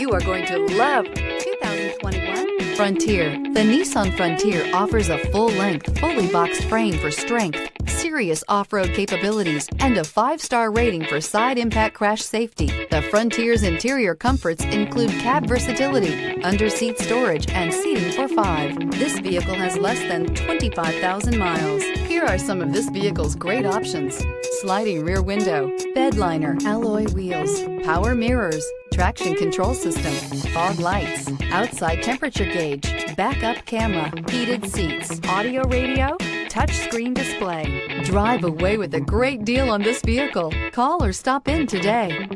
You are going to love 2021 Frontier. The Nissan Frontier offers a full-length, fully boxed frame for strength, serious off-road capabilities, and a 5-star rating for side impact crash safety. The Frontier's interior comforts include cab versatility, under-seat storage, and seating for 5. This vehicle has less than 25,000 miles. Here are some of this vehicle's great options: sliding rear window, bed liner, alloy wheels, power mirrors, traction control system, fog lights, outside temperature gauge, backup camera, heated seats, audio radio, touchscreen display. Drive away with a great deal on this vehicle. Call or stop in today.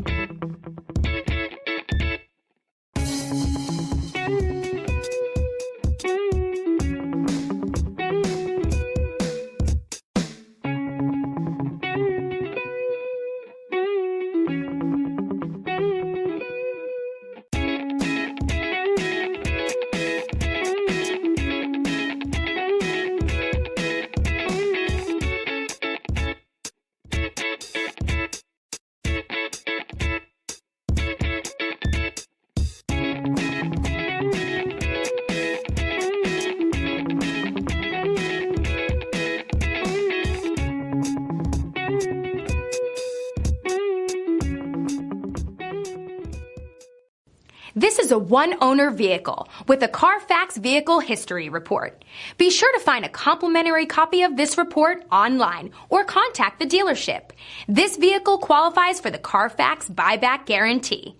This is a one-owner vehicle with a Carfax Vehicle History Report. Be sure to find a complimentary copy of this report online or contact the dealership. This vehicle qualifies for the Carfax Buyback Guarantee.